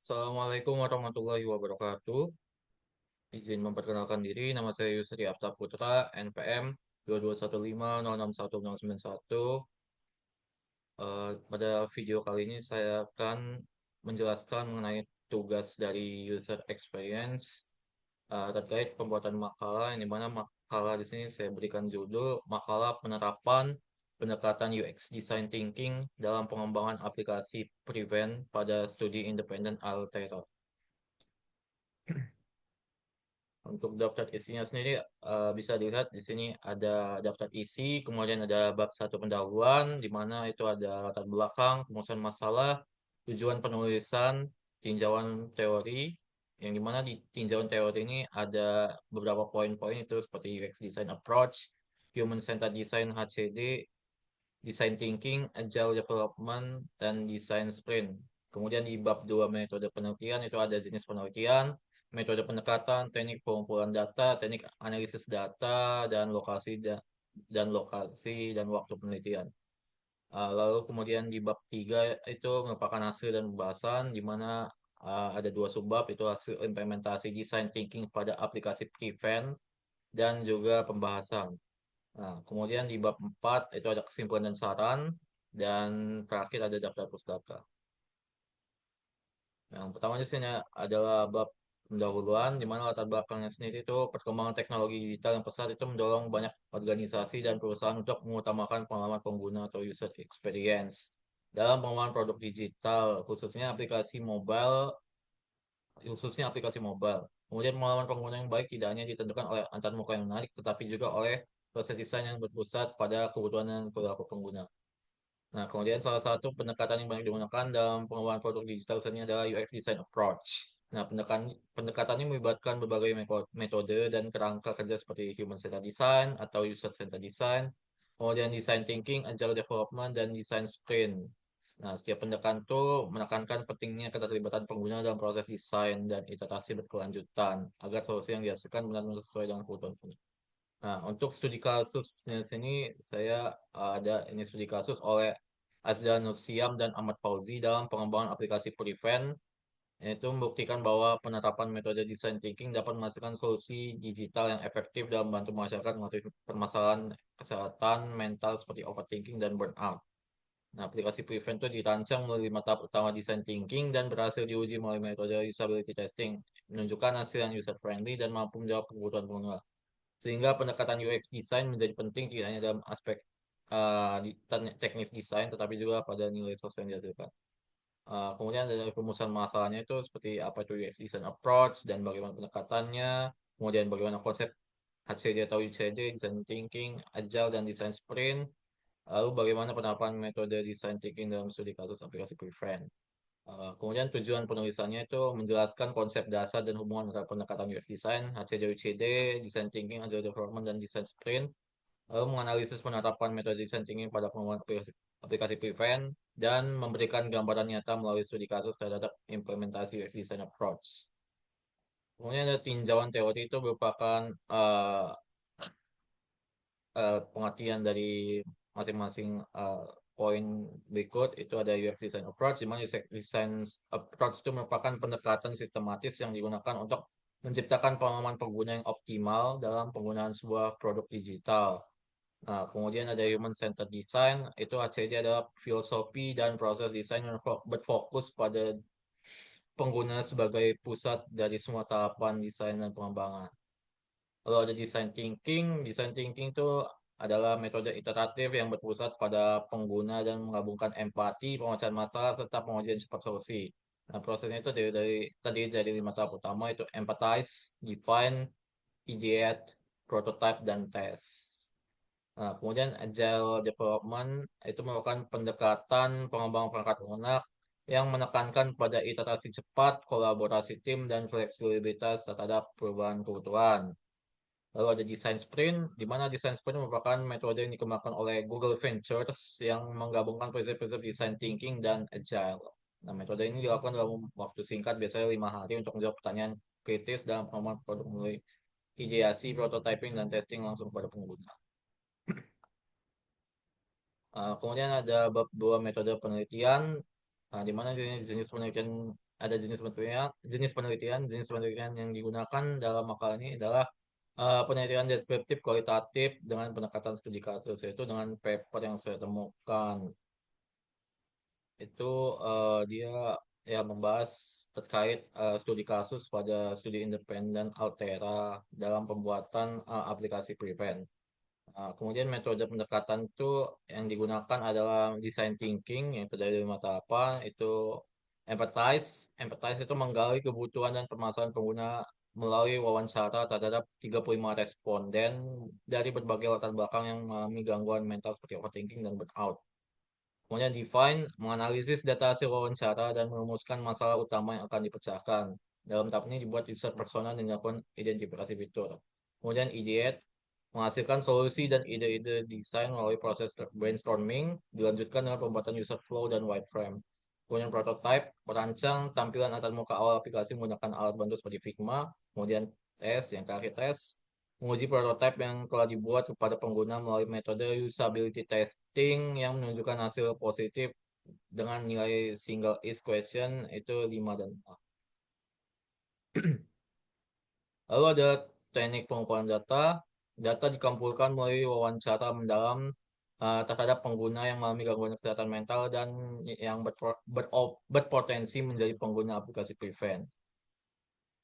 Assalamualaikum warahmatullahi wabarakatuh. Izin memperkenalkan diri, nama saya Yusri Afta Putra, NPM 2215061091. Pada video kali ini saya akan menjelaskan mengenai tugas dari user experience terkait pembuatan makalah, yang dimana makalah di sini saya berikan judul makalah penerapan pendekatan UX Design Thinking dalam pengembangan aplikasi Prevent pada studi independen Altera. Untuk daftar isinya sendiri bisa dilihat di sini ada daftar isi, kemudian ada bab satu pendahuluan, di mana itu ada latar belakang, perumusan masalah, tujuan penulisan, tinjauan teori, yang dimana di tinjauan teori ini ada beberapa poin-poin itu seperti UX Design Approach, Human Centered Design HCD, Design Thinking, Agile Development, dan Design Sprint. Kemudian di bab 2 metode penelitian itu ada jenis penelitian, metode pendekatan, teknik pengumpulan data, teknik analisis data, dan lokasi dan waktu penelitian. Lalu kemudian di bab 3 itu merupakan hasil dan pembahasan di mana ada dua subbab itu hasil implementasi design thinking pada aplikasi Prevent dan juga pembahasan. Nah, kemudian di bab 4 itu ada kesimpulan dan saran, dan terakhir ada daftar pustaka. Yang pertama di sini adalah bab pendahuluan, di mana latar belakangnya sendiri itu perkembangan teknologi digital yang pesat itu mendorong banyak organisasi dan perusahaan untuk mengutamakan pengalaman pengguna atau user experience dalam pengembangan produk digital, khususnya aplikasi mobile. Kemudian pengalaman pengguna yang baik tidak hanya ditentukan oleh antar muka yang menarik, tetapi juga oleh proses desain yang berpusat pada kebutuhan dan perilaku pengguna. Nah, kemudian salah satu pendekatan yang banyak digunakan dalam pengembangan produk digital saat ini adalah UX Design Approach. Nah, pendekatan ini melibatkan berbagai metode dan kerangka kerja seperti Human Centered Design atau User Centered Design, kemudian Design Thinking, Agile Development, dan Design Sprint. Nah, setiap pendekatan itu menekankan pentingnya keterlibatan pengguna dalam proses desain dan iterasi berkelanjutan agar solusi yang dihasilkan benar-benar sesuai dengan kebutuhan pengguna. Nah, untuk studi kasusnya sini saya ada ini studi kasus oleh Azza Nursiam dan Ahmad Fauzi dalam pengembangan aplikasi Prevent, yaitu membuktikan bahwa penerapan metode design thinking dapat menghasilkan solusi digital yang efektif dalam membantu masyarakat mengatasi permasalahan kesehatan mental seperti overthinking dan burnout. Nah, aplikasi Prevent itu dirancang melalui 5 tahap utama design thinking dan berhasil diuji melalui metode usability testing, menunjukkan hasil yang user friendly dan mampu menjawab kebutuhan pengguna. Sehingga pendekatan UX design menjadi penting tidak hanya dalam aspek teknis desain, tetapi juga pada nilai sosial yang dihasilkan. Kemudian dari rumusan masalahnya itu seperti apa itu UX design approach dan bagaimana pendekatannya, kemudian bagaimana konsep HCD atau UCD, design thinking, agile dan design sprint, lalu bagaimana penerapan metode design thinking dalam studi kasus aplikasi Prevent. Kemudian tujuan penulisannya itu menjelaskan konsep dasar dan hubungan antara pendekatan UX design, HCD, UCD, design thinking, agile development, dan design sprint, lalu menganalisis penerapan metode design thinking pada pengembangan aplikasi Prevent, dan memberikan gambaran nyata melalui studi kasus terhadap implementasi UX design approach. Kemudian ada tinjauan teori itu merupakan pengertian dari masing-masing poin berikut itu ada UX design approach, di mana UX design approach itu merupakan pendekatan sistematis yang digunakan untuk menciptakan pengalaman pengguna yang optimal dalam penggunaan sebuah produk digital. Nah, kemudian ada human centered design, itu HCD adalah filosofi dan proses desain yang berfokus pada pengguna sebagai pusat dari semua tahapan desain dan pengembangan. Kalau ada design thinking itu adalah metode iteratif yang berpusat pada pengguna dan menggabungkan empati, pemecahan masalah, serta pengujian cepat solusi. Nah, prosesnya itu terdiri dari 5 tahap utama, itu empathize, define, ideate, prototype, dan test. Nah, kemudian agile development itu merupakan pendekatan pengembangan perangkat lunak yang menekankan pada iterasi cepat, kolaborasi tim, dan fleksibilitas terhadap perubahan kebutuhan. Lalu ada design sprint, di mana design sprint merupakan metode yang dikembangkan oleh Google Ventures yang menggabungkan prinsip-prinsip design thinking dan agile. Nah, metode ini dilakukan dalam waktu singkat, biasanya 5 hari, untuk menjawab pertanyaan kritis dalam pengembangan produk mulai ideasi, prototyping, dan testing langsung pada pengguna. Kemudian ada bab 2 metode penelitian, di mana jenis penelitian ada jenis penelitian yang digunakan dalam makal ini adalah penelitian deskriptif kualitatif dengan pendekatan studi kasus, yaitu dengan paper yang saya temukan. Itu dia ya membahas terkait studi kasus pada studi independen Altera dalam pembuatan aplikasi Prevent. Kemudian metode pendekatan itu yang digunakan adalah design thinking yang terdiri dari mata apa itu empathize. Empathize itu menggali kebutuhan dan permasalahan pengguna melalui wawancara terhadap 35 responden dari berbagai latar belakang yang mengalami gangguan mental seperti overthinking dan burnout. Kemudian define, menganalisis data hasil wawancara dan merumuskan masalah utama yang akan dipecahkan. Dalam tahap ini dibuat user persona dan dilakukan identifikasi fitur. Kemudian ideate, menghasilkan solusi dan ide-ide desain melalui proses brainstorming, dilanjutkan dengan pembuatan user flow dan wireframe. Kemudian prototype, merancang tampilan antar muka awal aplikasi menggunakan alat bantu seperti Figma. Kemudian tes, yang terakhir tes, menguji prototipe yang telah dibuat kepada pengguna melalui metode usability testing yang menunjukkan hasil positif dengan nilai single is question itu 5 dan 4. Lalu ada teknik pengumpulan data. Data dikumpulkan melalui wawancara mendalam terhadap pengguna yang mengalami gangguan kesehatan mental dan yang berpotensi menjadi pengguna aplikasi Prevent.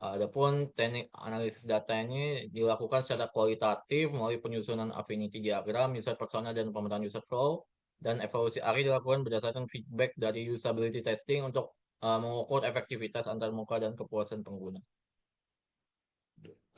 Adapun teknik analisis data ini dilakukan secara kualitatif melalui penyusunan affinity diagram, user persona, dan pemetaan user flow. Dan evaluasi ARI dilakukan berdasarkan feedback dari usability testing untuk mengukur efektivitas antarmuka dan kepuasan pengguna.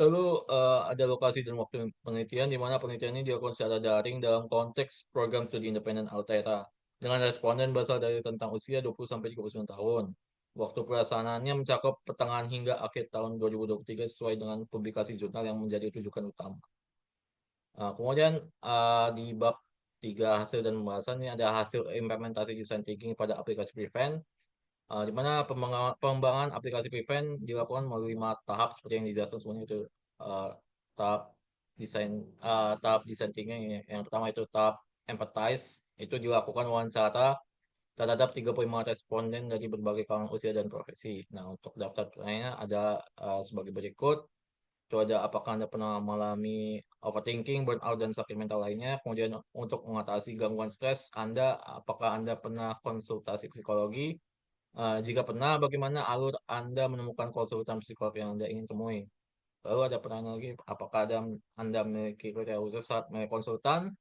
Lalu ada lokasi dan waktu penelitian di mana penelitian ini dilakukan secara daring dalam konteks program studi independen Altera dengan responden berasal dari tentang usia 20 sampai 39 tahun. Waktu pelaksanaannya mencakup pertengahan hingga akhir tahun 2023 sesuai dengan publikasi jurnal yang menjadi rujukan utama. Kemudian di bab 3 hasil dan pembahasan ini ada hasil implementasi design thinking pada aplikasi Prevent, di mana pengembangan aplikasi Prevent dilakukan melalui 5 tahap seperti yang dijelaskan semuanya itu. Uh, tahap desain tahap desain thinking yang pertama itu tahap empathize, itu dilakukan wawancara terhadap 35 responden dari berbagai kalangan usia dan profesi. Nah, untuk daftar pertanyaannya ada sebagai berikut. Itu ada apakah Anda pernah mengalami overthinking, burnout, dan sakit mental lainnya. Kemudian untuk mengatasi gangguan stres Anda, apakah Anda pernah konsultasi psikologi? Jika pernah, bagaimana alur Anda menemukan konsultan psikolog yang Anda ingin temui? Lalu ada pertanyaan lagi, apakah Anda memiliki kriteria khusus saat memilih konsultan?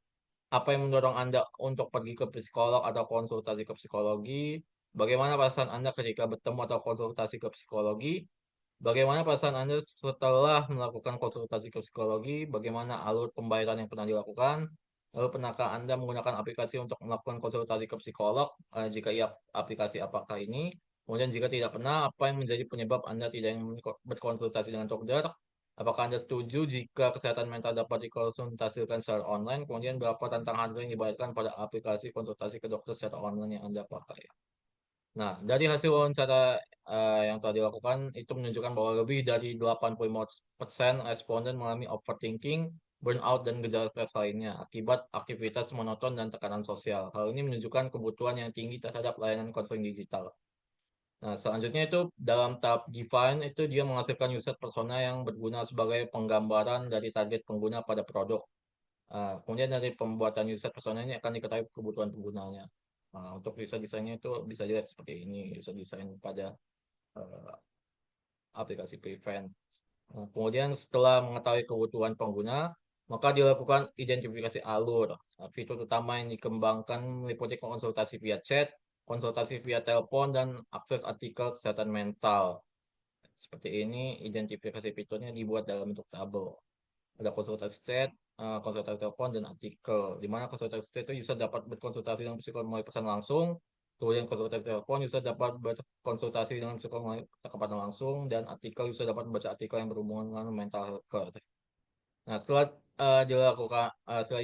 Apa yang mendorong Anda untuk pergi ke psikolog atau konsultasi ke psikologi? Bagaimana perasaan Anda ketika bertemu atau konsultasi ke psikologi? Bagaimana perasaan Anda setelah melakukan konsultasi ke psikologi? Bagaimana alur pembayaran yang pernah dilakukan? Lalu pernahkah Anda menggunakan aplikasi untuk melakukan konsultasi ke psikolog? Jika iya, aplikasi apakah ini? Kemudian jika tidak pernah, apa yang menjadi penyebab Anda tidak ingin berkonsultasi dengan dokter? Apakah Anda setuju jika kesehatan mental dapat dikonsultasikan secara online? Kemudian berapa tentang harga yang dibayarkan pada aplikasi konsultasi ke dokter secara online yang Anda pakai? Nah, dari hasil wawancara yang telah dilakukan itu menunjukkan bahwa lebih dari 85% responden mengalami overthinking, burnout, dan gejala stres lainnya akibat aktivitas monoton dan tekanan sosial. Hal ini menunjukkan kebutuhan yang tinggi terhadap layanan konseling digital. Nah, selanjutnya itu dalam tahap define itu dia menghasilkan user persona yang berguna sebagai penggambaran dari target pengguna pada produk. Kemudian dari pembuatan user persona ini akan diketahui kebutuhan penggunanya. Untuk user desainnya itu bisa dilihat seperti ini, user design pada uh, aplikasi Prevent. Kemudian setelah mengetahui kebutuhan pengguna, maka dilakukan identifikasi alur. Fitur utama yang dikembangkan meliputi konsultasi via chat, konsultasi via telepon, dan akses artikel kesehatan mental. Seperti ini, identifikasi fiturnya dibuat dalam bentuk tabel. Ada konsultasi chat, konsultasi telepon, dan artikel. Di mana konsultasi chat itu user dapat berkonsultasi dengan psikolog melalui pesan langsung. Kemudian konsultasi telepon, user dapat berkonsultasi dengan psikolog melalui percakapan langsung. Dan artikel, user dapat membaca artikel yang berhubungan dengan mental health care. Nah, setelah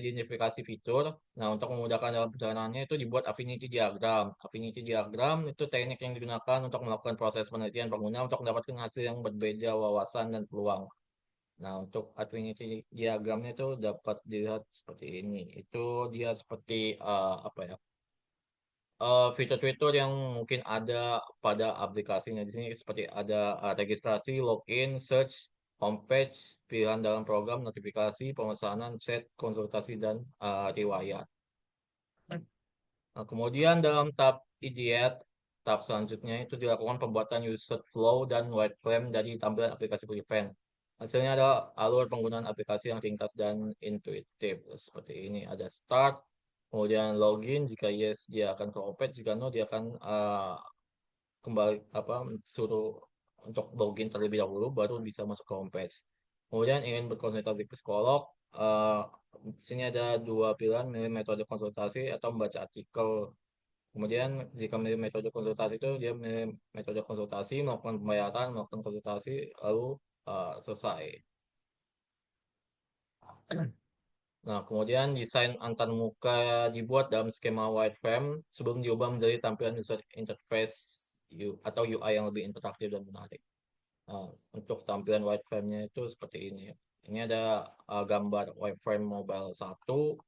identifikasi fitur, nah untuk memudahkan dalam perjalanannya itu dibuat affinity diagram. Affinity diagram itu teknik yang digunakan untuk melakukan proses penelitian pengguna untuk mendapatkan hasil yang berbeda wawasan dan peluang. Nah, untuk affinity diagramnya itu dapat dilihat seperti ini. Itu dia seperti apa ya? fitur-fitur yang mungkin ada pada aplikasinya di sini seperti ada registrasi, login, search, homepage, pilihan dalam program, notifikasi, pemesanan, chat, konsultasi, dan riwayat. Nah, kemudian dalam tab idiot, tab selanjutnya itu dilakukan pembuatan user flow dan wireframe dari tampilan aplikasi prevent. Hasilnya adalah alur penggunaan aplikasi yang ringkas dan intuitif. Seperti ini, ada start, kemudian login, jika yes dia akan ke homepage, jika no dia akan kembali suruh untuk login terlebih dahulu baru bisa masuk ke homepage. Kemudian ingin berkonsultasi psikolog, eh, di sini ada dua pilihan, milih metode konsultasi atau membaca artikel. Kemudian jika milih metode konsultasi itu dia milih metode konsultasi, melakukan pembayaran, melakukan konsultasi, lalu selesai. Nah, kemudian desain antarmuka dibuat dalam skema wireframe sebelum diubah menjadi tampilan user interface atau UI yang lebih interaktif dan menarik. Nah, untuk tampilan wireframe-nya itu seperti ini. Ini ada gambar wireframe mobile 1,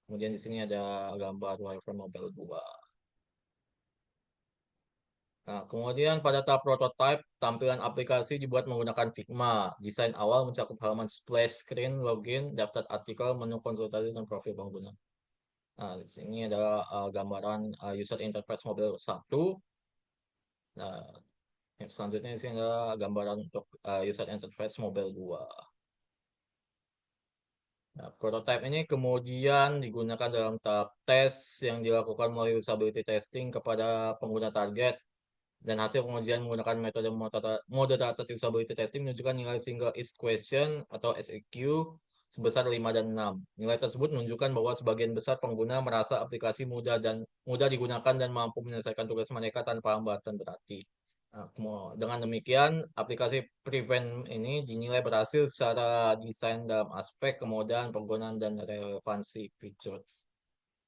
kemudian di sini ada gambar wireframe mobile 2. Nah, kemudian pada tahap prototype, tampilan aplikasi dibuat menggunakan Figma. Desain awal mencakup halaman splash screen, login, daftar artikel, menu konsultasi, dan profil pengguna. Nah, di sini adalah gambaran user interface mobile 1. Nah, yang selanjutnya di sini adalah gambaran untuk user interface mobile 2. Nah, prototype ini kemudian digunakan dalam tahap tes yang dilakukan melalui usability testing kepada pengguna target. Dan hasil pengujian menggunakan metode moderated usability testing menunjukkan nilai single is question atau SEQ sebesar 5 dan 6. Nilai tersebut menunjukkan bahwa sebagian besar pengguna merasa aplikasi mudah digunakan dan mampu menyelesaikan tugas mereka tanpa hambatan berarti. Nah, dengan demikian, aplikasi Prevent ini dinilai berhasil secara desain dalam aspek kemudahan penggunaan dan relevansi fitur.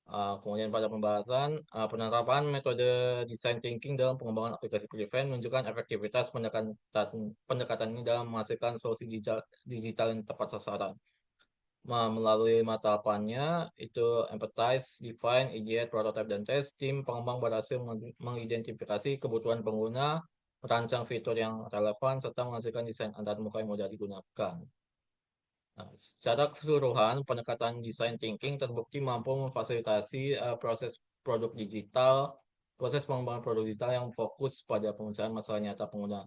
Kemudian pada pembahasan, penerapan metode design thinking dalam pengembangan aplikasi Prevent menunjukkan efektivitas pendekatan ini dalam menghasilkan solusi digital yang tepat sasaran. Melalui lima tahapannya, itu empathize, define, ideate, prototype, dan test, tim pengembang berhasil mengidentifikasi kebutuhan pengguna, merancang fitur yang relevan, serta menghasilkan desain antarmuka yang mudah digunakan. Nah, secara keseluruhan, pendekatan design thinking terbukti mampu memfasilitasi proses pengembangan produk digital yang fokus pada pemecahan masalah nyata pengguna.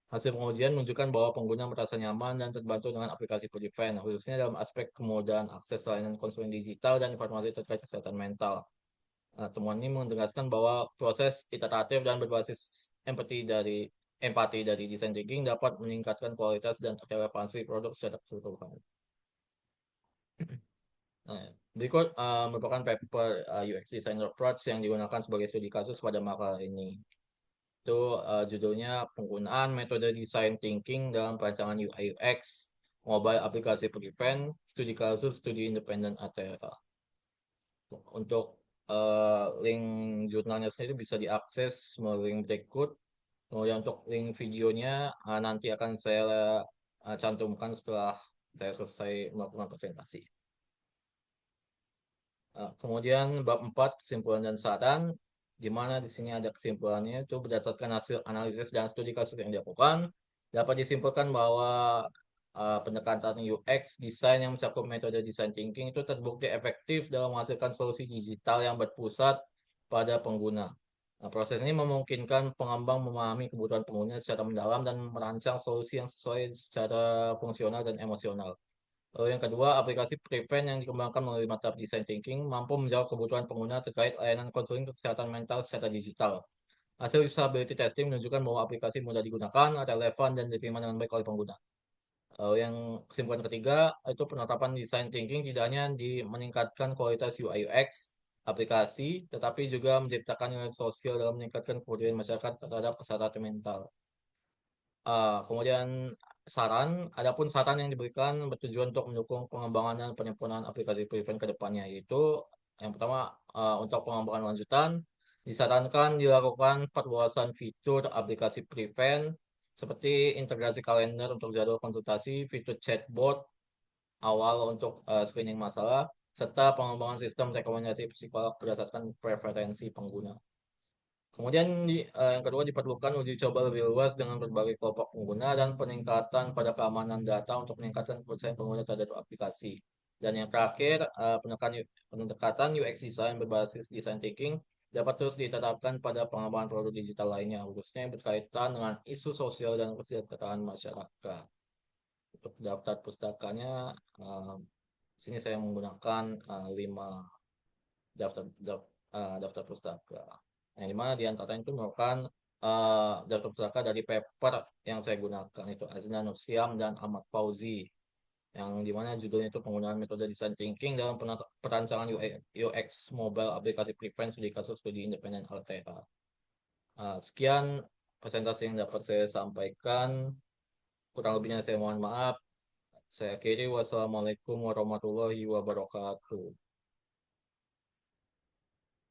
Hasil pengujian menunjukkan bahwa pengguna merasa nyaman dan terbantu dengan aplikasi Prevent, khususnya dalam aspek kemudahan akses layanan konsumen digital dan informasi terkait kesehatan mental. Nah, temuan ini menegaskan bahwa proses iteratif dan berbasis empati dari design thinking dapat meningkatkan kualitas dan relevansi produk secara keseluruhan. Nah, berikut merupakan paper UX Designer Approach yang digunakan sebagai studi kasus pada makalah ini. Itu judulnya penggunaan metode design thinking dalam perancangan UI UX mobile aplikasi Prevent, studi kasus, studi independen Atera. Untuk link jurnalnya sendiri bisa diakses melalui link berikut. Kemudian untuk link videonya nanti akan saya cantumkan setelah saya selesai melakukan presentasi. Kemudian bab 4 kesimpulan dan saran, di mana di sini ada kesimpulannya itu berdasarkan hasil analisis dan studi kasus yang dilakukan, dapat disimpulkan bahwa pendekatan UX desain yang mencakup metode design thinking itu terbukti efektif dalam menghasilkan solusi digital yang berpusat pada pengguna. Nah, proses ini memungkinkan pengembang memahami kebutuhan pengguna secara mendalam dan merancang solusi yang sesuai secara fungsional dan emosional. Lalu yang kedua, aplikasi Prevent yang dikembangkan melalui mata design thinking mampu menjawab kebutuhan pengguna terkait layanan konseling kesehatan mental secara digital. Hasil usability testing menunjukkan bahwa aplikasi mudah digunakan, relevan, dan diterima dengan baik oleh pengguna. Lalu yang kesimpulan ketiga, itu penerapan design thinking tidak hanya meningkatkan kualitas UI UX aplikasi, tetapi juga menciptakan nilai sosial dalam meningkatkan kepedulian masyarakat terhadap kesehatan mental. Kemudian adapun saran yang diberikan bertujuan untuk mendukung pengembangan dan penyempurnaan aplikasi Prevent ke depannya, yaitu yang pertama untuk pengembangan lanjutan disarankan dilakukan perluasan fitur aplikasi Prevent seperti integrasi kalender untuk jadwal konsultasi, fitur chatbot awal untuk screening masalah, serta pengembangan sistem rekomendasi psikolog berdasarkan preferensi pengguna. Kemudian yang kedua diperlukan uji coba lebih luas dengan berbagai kelompok pengguna dan peningkatan pada keamanan data untuk meningkatkan kepercayaan pengguna terhadap aplikasi. Dan yang terakhir, pendekatan UX design berbasis design thinking dapat terus diterapkan pada pengembangan produk digital lainnya, khususnya yang berkaitan dengan isu sosial dan kesejahteraan masyarakat. Untuk daftar pustakanya, eh, sini saya menggunakan 5 daftar pustaka. Yang dimana di antaranya itu merupakan daftar pustaka dari paper yang saya gunakan itu Azna Nursiam dan Ahmad Fauzi, yang dimana judulnya itu penggunaan metode design thinking dalam perancangan UX mobile aplikasi preference di kasus studi independen LTH. Sekian presentasi yang dapat saya sampaikan. Kurang lebihnya saya mohon maaf. Saya akhiri. Wassalamualaikum warahmatullahi wabarakatuh.